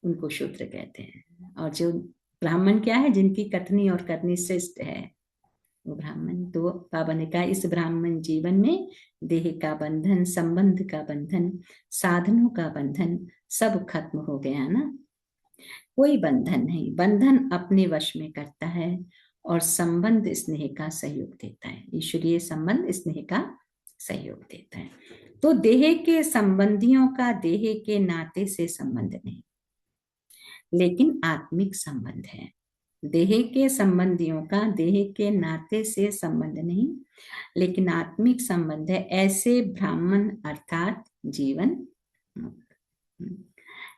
उनको शूद्र कहते हैं। और जो ब्राह्मण क्या है, जिनकी कथनी और करनी श्रेष्ठ है, वो ब्राह्मण। तो बाबा ने कहा इस ब्राह्मण जीवन में देह का बंधन, संबंध का बंधन, साधनों का बंधन सब खत्म हो गया ना। कोई बंधन नहीं, बंधन अपने वश में करता है और संबंध स्नेह का सहयोग देता है। ईश्वरीय संबंध स्नेह का सहयोग देता है। तो देह के संबंधियों का देह के नाते से संबंध नहीं, लेकिन आत्मिक संबंध है। देह के संबंधियों का देह के नाते से संबंध नहीं, लेकिन आत्मिक संबंध है। ऐसे ब्राह्मण अर्थात जीवन मुक्त,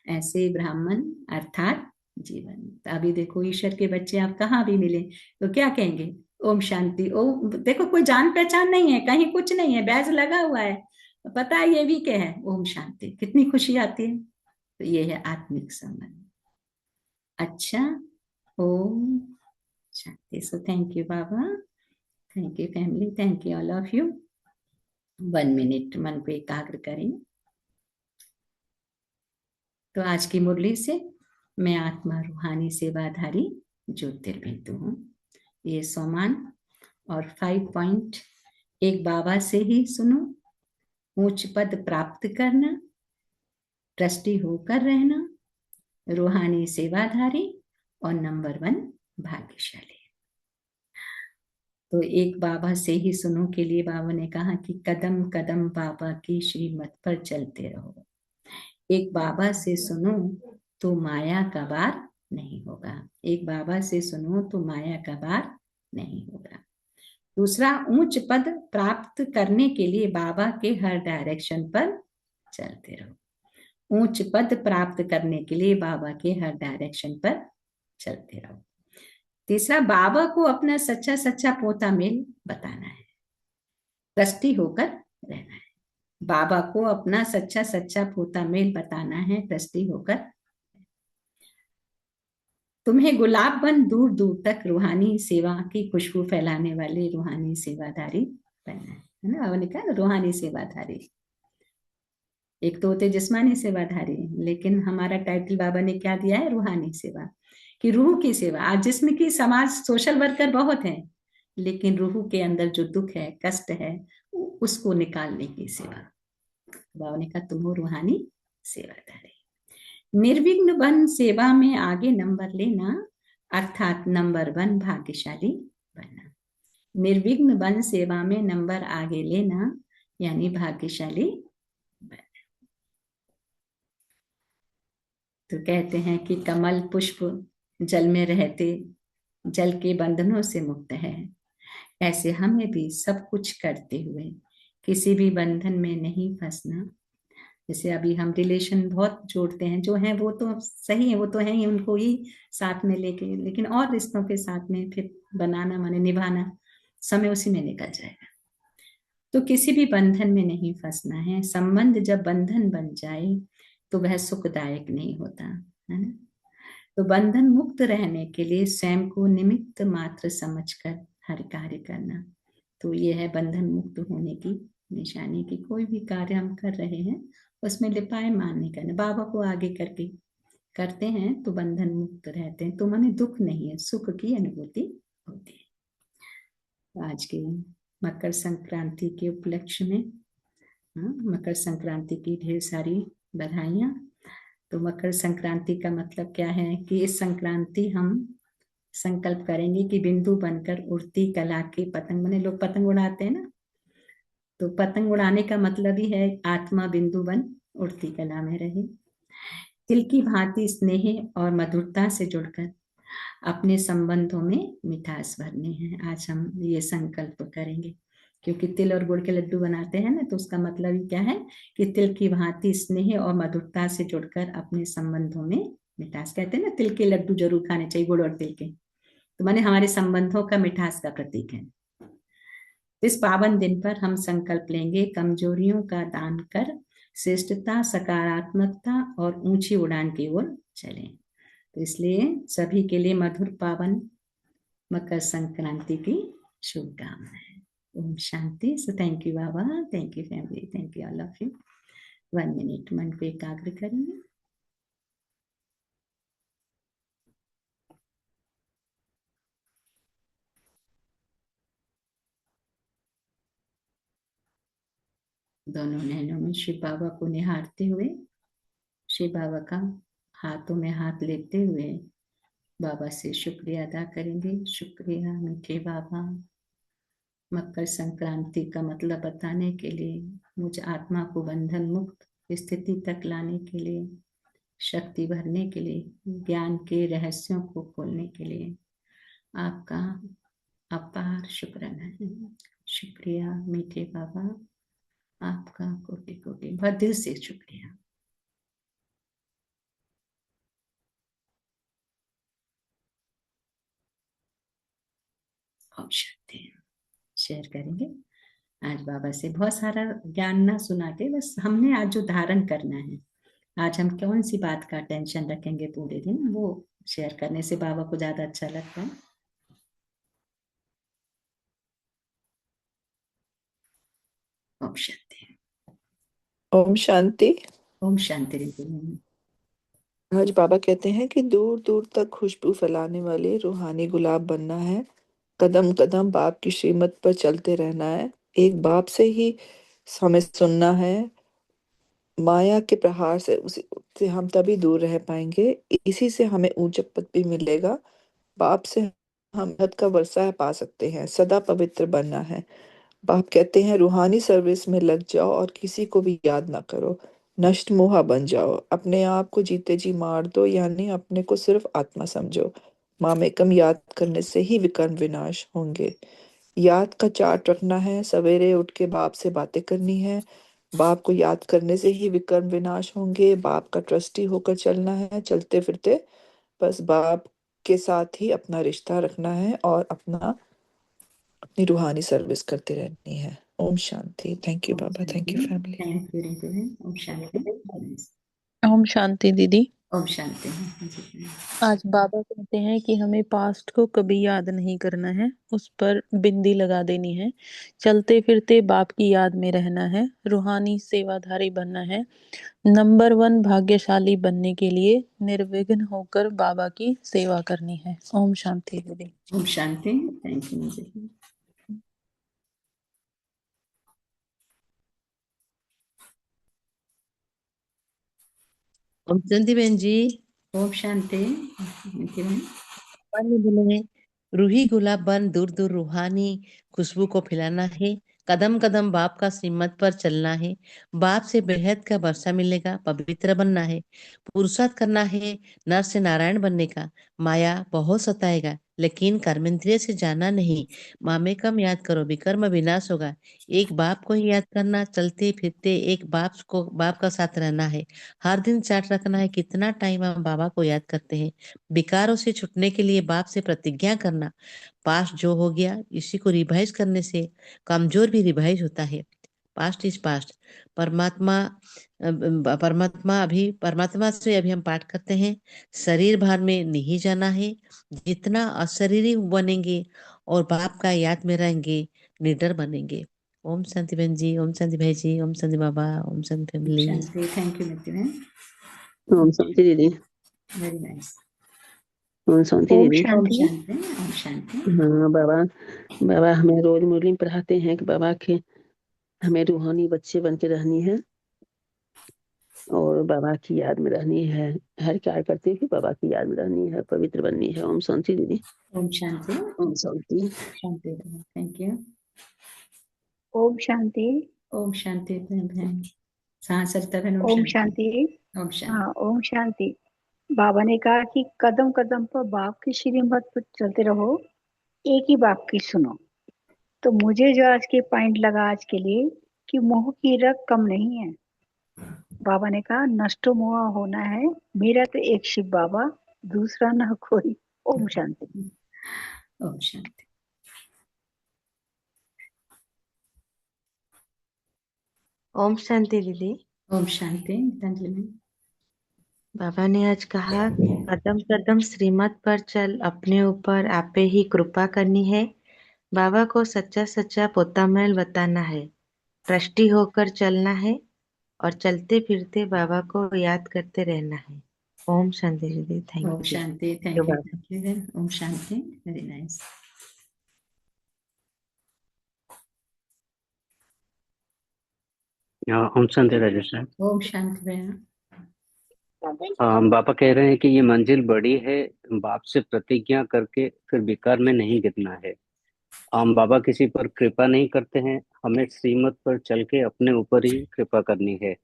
ऐसे ब्राह्मण अर्थात जीवन। अभी देखो ईश्वर के बच्चे आप कहाँ भी मिले तो क्या कहेंगे, ओम शांति। ओम, देखो कोई जान पहचान नहीं है, कहीं कुछ नहीं है, बैज लगा हुआ है, पता है ये भी क्या है, ओम शांति। कितनी खुशी आती है। तो ये है आत्मिक संबंध। अच्छा, ओम शांति। सो थैंक यू बाबा, thank you family, thank you all of you. 1 minute मन को एकाग्र करें। तो आज की मुरली से, मैं आत्मा रूहानी सेवाधारी ज्योतिर्बिंदु हूँ। ये सोमान और 5 पॉइंट एक बाबा से ही सुनो, ऊंच पद प्राप्त करना, ट्रस्टी होकर रहना, रूहानी सेवाधारी और नंबर 1 भाग्यशाली। तो एक बाबा से ही सुनो के लिए बाबा ने कहा कि कदम कदम बाबा की श्रीमत पर चलते रहो। एक बाबा से सुनो तो माया का बार नहीं होगा। एक बाबा से सुनो तो माया का बार नहीं होगा। दूसरा, ऊंच पद प्राप्त करने के लिए बाबा के हर डायरेक्शन पर चलते रहो। ऊंच पद प्राप्त करने के लिए बाबा के हर डायरेक्शन पर चलते रहो। तीसरा, बाबा को अपना सच्चा सच्चा पोता मेल बताना है, ट्रस्टी होकर रहना है। बाबा को अपना सच्चा सच्चा पोता मेल बताना है, ट्रस्टी होकर। तुम्हें गुलाब बन दूर दूर तक रूहानी सेवा की खुशबू फैलाने वाले रूहानी सेवाधारी बनना है ना। बाबा ने कहा रूहानी सेवाधारी। एक तो होते जिस्मानी सेवाधारी, लेकिन हमारा टाइटल बाबा ने क्या दिया है, रूहानी सेवा, कि रूह की सेवा। आज जिस्म की समाज सोशल वर्कर बहुत है, लेकिन रूह के अंदर जो दुख है, कष्ट है, उसको निकालने की सेवा। बाबा ने कहा तुम हो रूहानी सेवाधारी। निर्विघ्न बन सेवा में आगे नंबर लेना, अर्थात नंबर 1 भाग्यशाली बनना। निर्विघ्न बन सेवा में नंबर आगे लेना यानी भाग्यशाली बनना। तो कहते हैं कि कमल पुष्प जल में रहते जल के बंधनों से मुक्त है, ऐसे हमें भी सब कुछ करते हुए किसी भी बंधन में नहीं फंसना। जैसे अभी हम रिलेशन बहुत जोड़ते हैं, जो हैं वो तो सही है, वो तो है ही, उनको ही साथ में लेके, लेकिन और रिश्तों के साथ में फिर बनाना माने निभाना, समय उसी में निकल जाएगा। तो किसी भी बंधन में नहीं फंसना है। संबंध जब बंधन बन जाए तो वह सुखदायक नहीं होता, है ना। तो बंधन मुक्त रहने के लिए स्वयं को निमित्त मात्र समझकर हर कार्य करना। तो ये है बंधन मुक्त होने की निशानी की कोई भी कार्य हम कर रहे हैं उसमें लिपायमान नहीं करना, बाबा को आगे करके करते हैं तो बंधन मुक्त रहते हैं। तो मन दुख नहीं है, सुख की अनुभूति होती है। आज की मकर संक्रांति के उपलक्ष्य में मकर संक्रांति की ढेर सारी बधाइयां। तो मकर संक्रांति का मतलब क्या है कि इस संक्रांति हम संकल्प करेंगे कि बिंदु बनकर उड़ती कला के पतंग, माने लोग पतंग उड़ाते हैं ना, तो पतंग उड़ाने का मतलब ही है आत्मा बिंदु बन उड़ती कला में रहे। तिल की भांति स्नेह और मधुरता से जुड़कर अपने संबंधों में मिठास भरनी है। आज हम ये संकल्प करेंगे क्योंकि तिल और गुड़ के लड्डू बनाते हैं ना, तो उसका मतलब ही क्या है कि तिल की भांति स्नेह और मधुरता से जुड़कर अपने संबंधों में मिठास, कहते हैं ना तिल के लड्डू जरूर खाने चाहिए, गुड़ और तिल के, तो माने हमारे संबंधों का मिठास का प्रतीक है। इस पावन दिन पर हम संकल्प लेंगे कमजोरियों का दान कर श्रेष्ठता, सकारात्मकता और ऊंची उड़ान की ओर चलें। तो इसलिए सभी के लिए मधुर पावन मकर संक्रांति की शुभकामनाएं। ओम शांति। सो थैंक यू बाबा, thank you family, thank you all of you. 1 minute मन को एकाग्र करेंगे। दोनों नैनों में शिव बाबा को निहारते हुए, शिव बाबा का हाथों में हाथ लेते हुए बाबा से शुक्रिया अदा करेंगे। शुक्रिया मीठे बाबा, मकर संक्रांति का मतलब बताने के लिए, मुझ आत्मा को बंधन मुक्त स्थिति तक लाने के लिए, शक्ति भरने के लिए, ज्ञान के रहस्यों को खोलने के लिए आपका अपार शुक्राना है। शुक्रिया मीठे बाबा, आपका कोटि कोटि बहुत दिल से शुक्रिया। ओम शांति। शेयर करेंगे आज बाबा से बहुत सारा ज्ञान ना सुना के, बस हमने आज जो धारण करना है, आज हम कौन सी बात का टेंशन रखेंगे पूरे दिन, वो शेयर करने से बाबा को ज्यादा अच्छा लगता है। ओम शांति। ओम शांति। ओम शांति। आज बाबा कहते हैं कि दूर दूर तक खुशबू फैलाने वाले रूहानी गुलाब बनना है। कदम कदम बाप की श्रीमत पर चलते रहना है। एक बाप से ही हमें सुनना है। माया के प्रहार से उससे हम तभी दूर रह पाएंगे। इसी से हमें ऊंचा पद भी मिलेगा। बाप से हम हद का वर्षा पा सकते हैं। सदा पवित्र बनना है। बाप कहते हैं रूहानी सर्विस में लग जाओ और किसी को भी याद ना करो। नष्ट मोहा बन जाओ। अपने आप को जीते जी मार दो, यानी अपने को सिर्फ आत्मा समझो। मामेकम याद करने से ही विकर्म विनाश होंगे। याद का चार्ट रखना है। सवेरे उठ के बाप से बातें करनी है। बाप को याद करने से ही विकर्म विनाश होंगे। बाप का ट्रस्टी होकर चलना है। चलते फिरते बस बाप के साथ ही अपना रिश्ता रखना है और अपनी रूहानी सर्विस करते रहनी है। ओम शांति। थैंक यू बाबा, thank you family. Thank you. ओम शांति। ओम शांति दीदी। ओम शांति। आज बाबा कहते हैं कि हमें पास्ट को कभी याद नहीं करना है, उस पर बिंदी लगा देनी है। चलते फिरते बाप की याद में रहना है। रूहानी सेवाधारी बनना है। नंबर 1 भाग्यशाली बनने के लिए निर्विघ्न होकर बाबा की सेवा करनी है। ओम शांति दीदी। ओम शांति। Thank you. ओम शांति बहन जी। ओम शांति। पानी बोले, रूही गुलाब बन दूर दूर रूहानी खुशबू को फैलाना है। कदम कदम बाप का श्रीमत पर चलना है। बाप से बेहद का वर्षा मिलेगा। पवित्र बनना है। पुरुषार्थ करना है नर से नारायण बनने का। माया बहुत सताएगा, लेकिन कर्मेंद्रिय से जाना नहीं। मामेकम याद करो, विकर्म विनाश होगा। एक बाप को ही याद करना, चलते फिरते एक बाप का साथ रहना है। हर दिन चार्ट रखना है कितना टाइम हम बाबा को याद करते हैं। विकारों से छुटने के लिए बाप से प्रतिज्ञा करना। पास्ट जो हो गया इसी को रिवाइज करने से कमजोर भी रिवाइज होता है। Past is past. परमात्मा परमात्मा से अभी हम पाठ करते हैं। शरीर भार में नहीं जाना है। जितना अशरीरी बनेंगे और बाप का याद में रहेंगे, निडर बनेंगे। ओम शांति बहन जी, ओम शांति भाई जी, ओम शांति बाबा, Om Shanti family. Shanti. Thank you नित्य बहन, ओम शांति दीदी। Very nice. ओम शांति ओम दीदी। ओम शांति। शांति, ओम शांति। हाँ बाबा, बाबा हमें रोज मुरली में पढ़ाते हैं कि बाबा के हमें रूहानी बच्चे बन के रहनी है और बाबा की याद में रहनी है। हर कार्य करते हुए बाबा की याद में रहनी है, पवित्र बननी है। ओम शांति दीदी। ओम शांति, ओम शांति। शांति। Thank you. ओम शांति। ओम शांति बहन। हाँ सरिता बहन, ओम ओम शांति। शांति। ओम शांति। हाँ ओम शांति। बाबा ने कहा कि कदम कदम पर बाप की श्रीमत पर चलते रहो, एक ही बाप की सुनो। तो मुझे जो आज के पॉइंट लगा आज के लिए कि मोह की रग कम नहीं है। बाबा ने कहा नष्टो मोह होना है, मेरा तो एक शिव बाबा, दूसरा ना कोई। ओम शांति। ओम शांति। ओम शांति दीदी। ओम शांति गीतांजलि में। बाबा ने आज कहा कदम कदम श्रीमत पर चल, अपने ऊपर आपे ही कृपा करनी है। बाबा को सच्चा सच्चा पोतामैल बताना है, ट्रस्टी होकर चलना है और चलते फिरते बाबा को याद करते रहना है। ओम शांति दीदी। थैंक ओम यू। शांति। थैंक यू, थैंक यू बहन। ओम शांति, वेरी नाइस। ओम शांति राजेश सर। ओम शांति बहन। बाबा कह रहे हैं कि ये मंजिल बड़ी है, बाप से प्रतिज्ञा करके फिर विकार में नहीं गिरना है। बाबा किसी पर कृपा नहीं करते हैं, हमें श्रीमत पर चल के अपने ऊपर ही कृपा करनी है।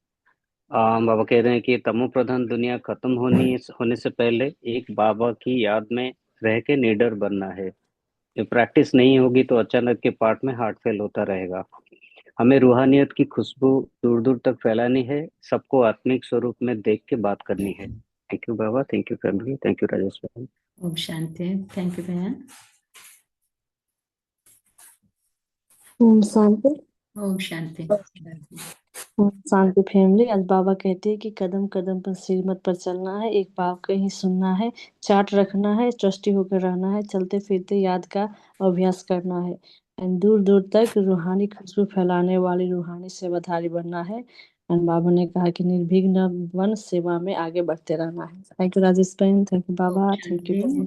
बाबा कह रहे हैं कि तमो प्रधान दुनिया खत्म होने से पहले एक बाबा की याद में रह के निडर बनना है। ये प्रैक्टिस नहीं होगी तो अचानक के पार्ट में हार्ट फेल होता रहेगा। हमें रूहानियत की खुशबू दूर दूर तक फैलानी है, सबको आत्मिक स्वरूप में देख के बात करनी है। थैंक यू बाबा, thank you family, thank you Rajesh बहन। ओम शांति। थैंक यू बहन। ओम शांति। ओम शांति। ओम शांति फैमिली। आज बाबा कहते हैं कि कदम कदम पर श्रीमत पर चलना है, एक बाप का ही सुनना है, चार्ट रखना है, ट्रस्टी होकर रहना है, चलते फिरते याद का अभ्यास करना है, एंड दूर दूर तक रूहानी खुशबू फैलाने वाली रूहानी सेवाधारी बनना है। एंड बाबा ने कहा कि निर्विघ्न बन सेवा में आगे बढ़ते रहना है। थैंक यू राजेश बहन, थैंक यू बाबा, थैंक यू बहन।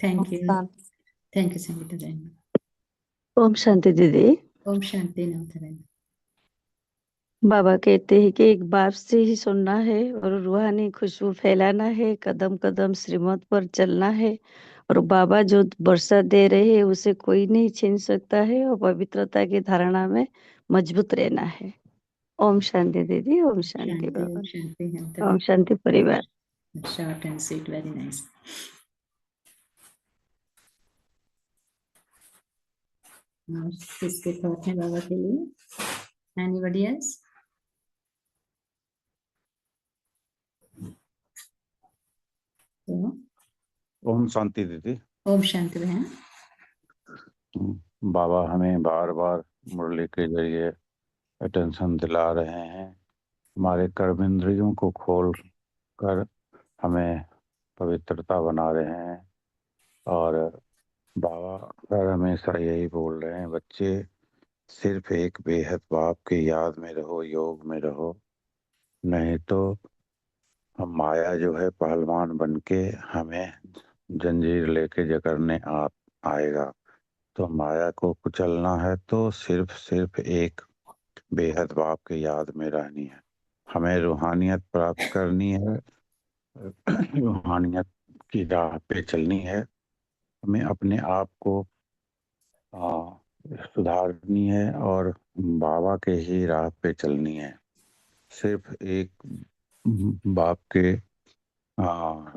थैंक यू, शांति। थैंक यू संगीता बहन। ओम शांति दीदी। ओम शांति नमस्ते बहन। बाबा कहते हैं कि एक बाप से ही सुनना है और रूहानी खुशबू फैलाना है, कदम कदम श्रीमत पर चलना है और बाबा जो वर्षा दे रहे हैं उसे कोई नहीं छीन सकता है और पवित्रता की धारणा में मजबूत रहना है। ओम शांति दीदी। ओम शांति शांति, बाबा। ओम शांति नमस्ते ओम बहन। शांति परिवार। Short and sweet, very nice. किसके थॉट हैं बाबा के लिए? Anybody else? ओम शांति दीदी। ओम शांति बहन। बाबा हमें बार बार मुरली के जरिए अटेंशन दिला रहे हैं, हमारे कर्मेंद्रियों को खोल कर हमें पवित्रता बना रहे हैं। और बाबा सर हमेशा यही बोल रहे हैं, बच्चे सिर्फ एक बेहद बाप की याद में रहो, योग में रहो, नहीं तो हम माया जो है पहलवान बन के हमें जंजीर लेके जकड़ने आएगा। तो माया को कुचलना है तो सिर्फ एक बेहद बाप की याद में रहनी है। हमें रूहानियत प्राप्त करनी है, रूहानियत की राह पे चलनी है। हमें अपने आप को सुधारनी है और बाबा के ही राह पे चलनी है। सिर्फ एक बाप के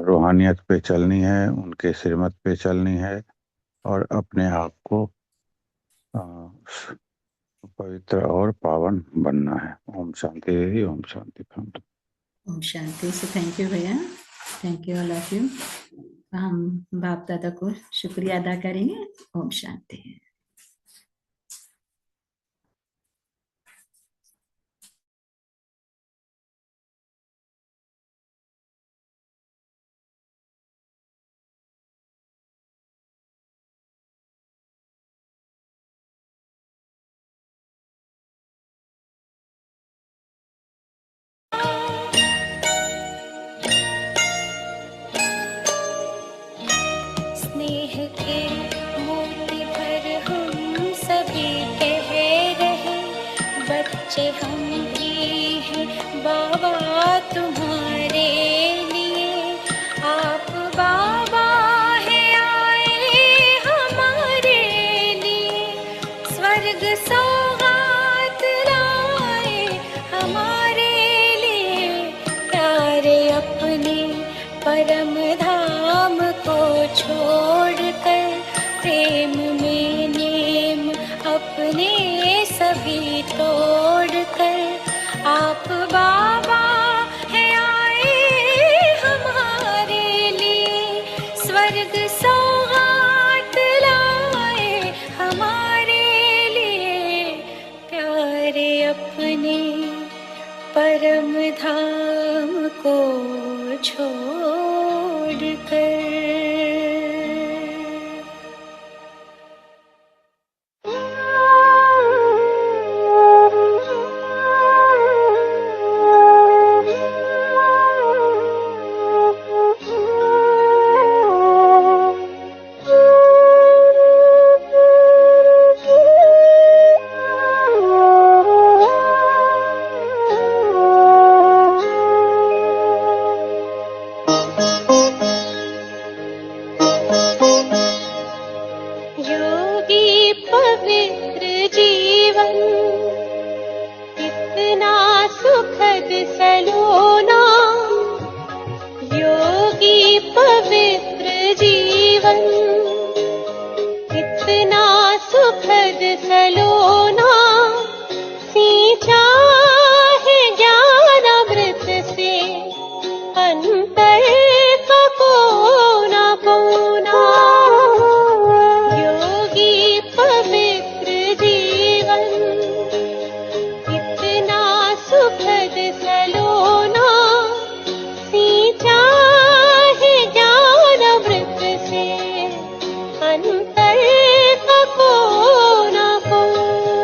रूहानियत पे चलनी है, उनके श्रीमत पे चलनी है। और अपने आप को पवित्र और पावन बनना है। ओम शांति देवी, ओम शांति। ओम शांति। से थैंक यू भैया, thank you all of you. हम बाप दादा को शुक्रिया अदा करेंगे। ओम शांति। स्नेह के मोती भर हम सभी कह रहे, बच्चे हम भी हैं बाबा तुम्हारे लिए। आप बाबा है आए हमारे लिए, स्वर्ग सौगात लाए हमारे लिए। प्यारे अपने परम धाम को छोड़कर, प्रेम में नेम अपने सभी तोड़कर, आप बाबा है आए हमारे लिए। स्वर्ग सौगात लाए हमारे लिए। प्यारे अपने परम धाम को छोड़कर। योगी पवित्र जीवन कितना सुखद सलोना। योगी पवित्र जीवन कितना सुखद सलोना। सींचा है ज्ञान अमृत से अंतर का कोना कोना। योगी पवित्र जीवन कितना सुखद सलोना। सींचा है ज्ञान अमृत से अंतर का कोना कोना।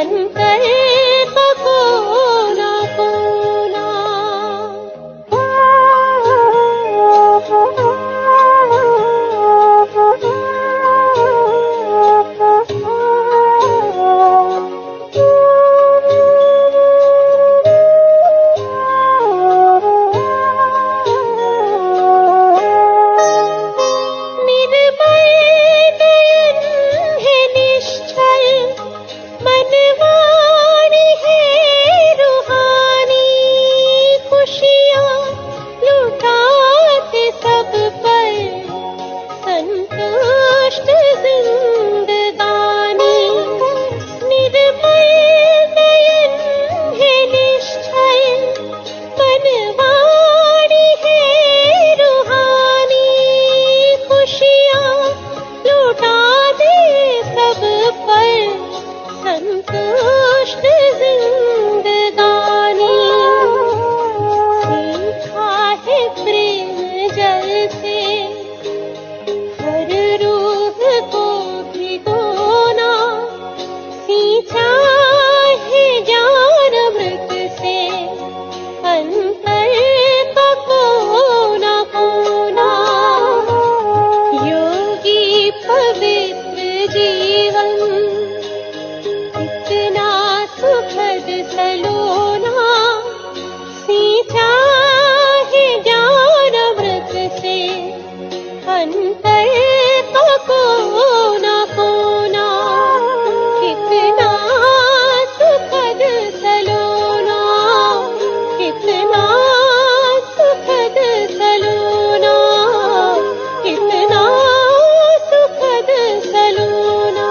अंतर का कोना कोना। निर्मल नयन है निश्चल, मनवाणी है रूहानी, खुशियाँ लुटाते सब पर संतुष्ट जिंदगानी। निर्मल नयन है निश्चल, मनवाणी है रूहानी, खुशियाँ लुटा दे सब पर संतुष्ट जिंदगानी। सीखा है प्रेम जल से हर रूह को भिगोना, सींचा है ज्ञान अमृत से अंतर का कोना कोना। योगी पवित्र जीवन इतना सुखद सलोना, सींचा है ज्ञान अमृत से अंतर का कोना कोना। कितना सुखद सलोना, कितना सुखद सलोना, कितना सुखद सलोना।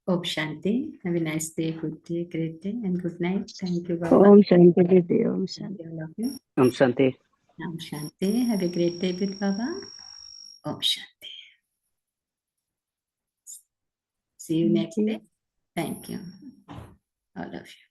Om Shanti. Have a nice day, good day, great day, and good night. Thank you, Baba. ओम शांति दीदी, ओम शांति। Thank you, all of you. Om Shanti. Om Shanti. Have a great day with Baba. Om Shanti. See you next day. Thank you, all of you.